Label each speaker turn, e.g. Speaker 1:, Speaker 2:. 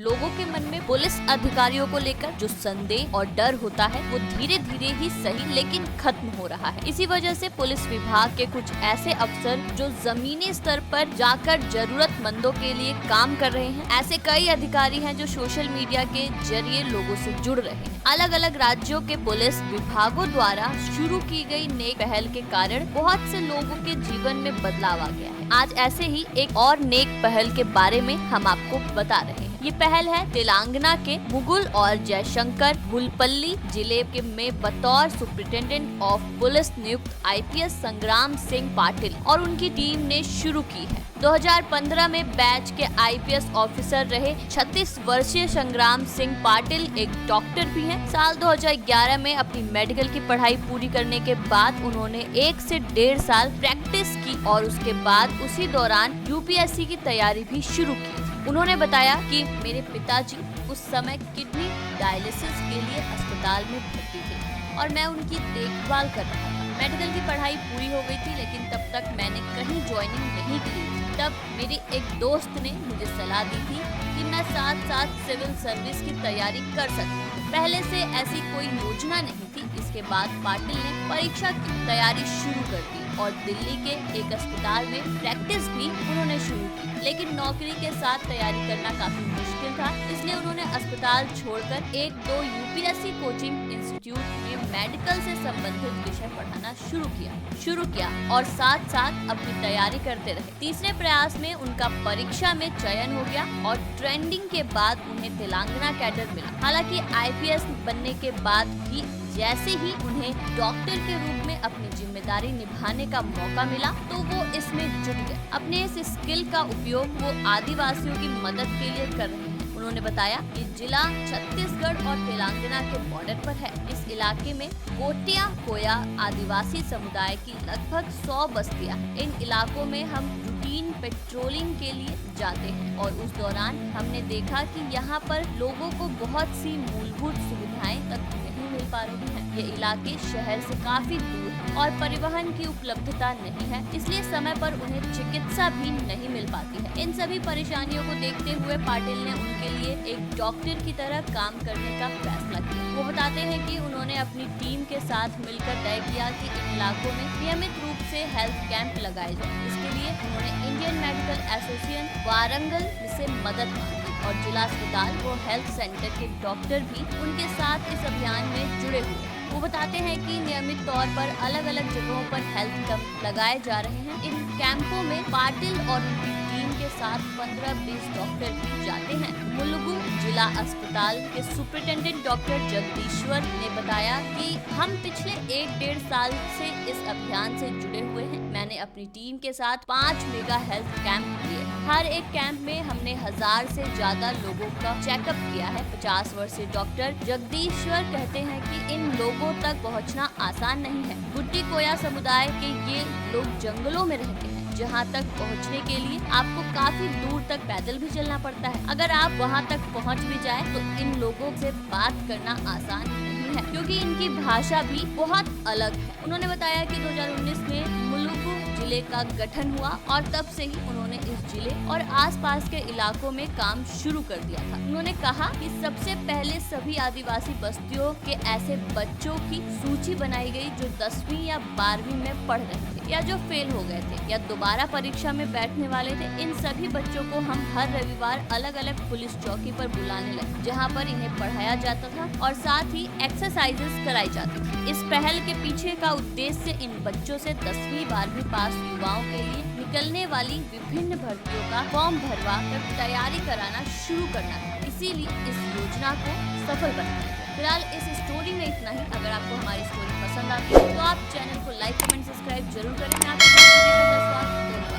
Speaker 1: लोगों के मन में पुलिस अधिकारियों को लेकर जो संदेह और डर होता है वो धीरे धीरे ही सही लेकिन खत्म हो रहा है। इसी वजह से पुलिस विभाग के कुछ ऐसे अफसर जो जमीनी स्तर पर जाकर जरूरतमंदों के लिए काम कर रहे हैं, ऐसे कई अधिकारी हैं जो सोशल मीडिया के जरिए लोगों से जुड़ रहे हैं। अलग अलग राज्यों के पुलिस विभागों द्वारा शुरू की गई नेक पहल के कारण बहुत से लोगों के जीवन में बदलाव आ गया है। आज ऐसे ही एक और नेक पहल के बारे में हम आपको बता रहे हैं। ये पहल है तेलंगाना के मुगुल और जयशंकर गुलपल्ली जिले के में बतौर सुप्रिंटेंडेंट ऑफ पुलिस नियुक्त आईपीएस संग्राम सिंह पाटिल और उनकी टीम ने शुरू की है। 2015 में बैच के आईपीएस ऑफिसर रहे 36 वर्षीय संग्राम सिंह पाटिल एक डॉक्टर भी हैं। साल 2011 में अपनी मेडिकल की पढ़ाई पूरी करने के बाद उन्होंने 1 से 1.5 साल प्रैक्टिस की और उसके बाद उसी दौरान यूपीएससी की तैयारी भी शुरू की। उन्होंने बताया कि मेरे पिताजी उस समय किडनी डायलिसिस के लिए अस्पताल में भर्ती थे और मैं उनकी देखभाल कर रहा था। मेडिकल की पढ़ाई पूरी हो गई थी लेकिन तब तक मैंने कहीं ज्वाइनिंग नहीं की। तब मेरे एक दोस्त ने मुझे सलाह दी थी कि मैं साथ साथ सिविल सर्विस की तैयारी कर सकती हूँ। पहले से ऐसी कोई योजना नहीं थी। इसके बाद पाटिल ने परीक्षा की तैयारी शुरू कर दी और दिल्ली के एक अस्पताल में प्रैक्टिस भी उन्होंने शुरू की, लेकिन नौकरी के साथ तैयारी करना काफी मुश्किल था। इसलिए उन्होंने अस्पताल छोड़कर 1-2 यूपीएससी कोचिंग इंस्टीट्यूट में मेडिकल से संबंधित विषय पढ़ाना शुरू किया और साथ साथ अपनी तैयारी करते रहे। तीसरे प्रयास में उनका परीक्षा में चयन हो गया और ट्रेंडिंग के बाद उन्हें तेलंगाना कैडर मिला। हालांकि आईपीएस बनने के बाद भी जैसे ही उन्हें डॉक्टर के रूप में अपनी जिम्मेदारी निभाने का मौका मिला तो वो इसमें जुट गए। अपने इस स्किल का उपयोग वो आदिवासियों की मदद के लिए कर रहे हैं। उन्होंने बताया कि जिला छत्तीसगढ़ और तेलंगाना के बॉर्डर पर है। इस इलाके में कोटिया कोया आदिवासी समुदाय की लगभग 100 बस्तियां। इन इलाकों में हम रूटीन पेट्रोलिंग के लिए जाते हैं और उस दौरान हमने देखा कि यहाँ पर लोगों को बहुत सी मूलभूत सुविधाएं तक नहीं मिल पा रही हैं। ये इलाके शहर से काफी दूर हैं और परिवहन की उपलब्धता नहीं है, इसलिए समय पर उन्हें चिकित्सा भी नहीं मिल पाती है। इन सभी परेशानियों को देखते हुए पाटिल ने उनके लिए एक डॉक्टर की तरह काम करने का फैसला किया। वो बताते हैं कि उन्होंने अपनी टीम के साथ मिलकर तय किया कि इन इलाकों में नियमित रूप से हेल्थ कैंप लगाए जाए। इसके लिए उन्होंने इंडियन मेडिकल एसोसिएशन वारंगल से मदद मांगी और जिला अस्पताल व हेल्थ सेंटर के डॉक्टर भी उनके साथ इस अभियान में जुड़े हुए हैं। वो बताते हैं कि नियमित तौर पर अलग अलग जगहों पर हेल्थ कैंप लगाए जा रहे हैं। इन कैंपों में पाटिल और उनकी टीम के साथ 15-20 डॉक्टर भी जाते हैं। मुलुगु जिला अस्पताल के सुपरिटेंडेंट डॉक्टर जगदीश्वर ने बताया कि हम पिछले 1-1.5 साल से इस अभियान से जुड़े हुए हैं। मैंने अपनी टीम के साथ 5 मेगा हेल्थ कैंप किए। हर एक कैंप में हमने 1000 से ज्यादा लोगों का चेकअप किया है। 50 वर्षीय डॉक्टर जगदीश्वर कहते हैं कि इन लोगों तक पहुंचना आसान नहीं है। गुड्डी कोया समुदाय के ये लोग जंगलों में रहते हैं, जहाँ तक पहुँचने के लिए आपको काफी दूर तक पैदल भी चलना पड़ता है। अगर आप वहाँ तक पहुँच भी जाए तो इन लोगों से बात करना आसान नहीं है क्योंकि इनकी भाषा भी बहुत अलग है। उन्होंने बताया कि 2019 में मुलुगु जिले का गठन हुआ और तब से ही उन्होंने इस जिले और आसपास के इलाकों में काम शुरू कर दिया था। उन्होंने कहा कि सबसे पहले सभी आदिवासी बस्तियों के ऐसे बच्चों की सूची बनाई गई जो 10वीं या 12वीं में पढ़ रहे थे या जो फेल हो गए थे या दोबारा परीक्षा में बैठने वाले थे। इन सभी बच्चों को हम हर रविवार अलग अलग पुलिस चौकी पर बुलाने लगे, जहाँ पर इन्हें पढ़ाया जाता था और साथ ही एक्सरसाइजेस कराई जाती थी। इस पहल के पीछे का उद्देश्य इन बच्चों से 10वीं 12वीं पास युवाओं के लिए निकलने वाली विभिन्न भर्तियों का फॉर्म भरवा कर तैयारी कराना शुरू करना था। इसीलिए इस योजना को सफल बनाया गया। फिलहाल इस स्टोरी में इतना ही। अगर आपको हमारी स्टोरी पसंद आती है तो आप चैनल को लाइक, कमेंट, सब्सक्राइब जरूर करें। आपके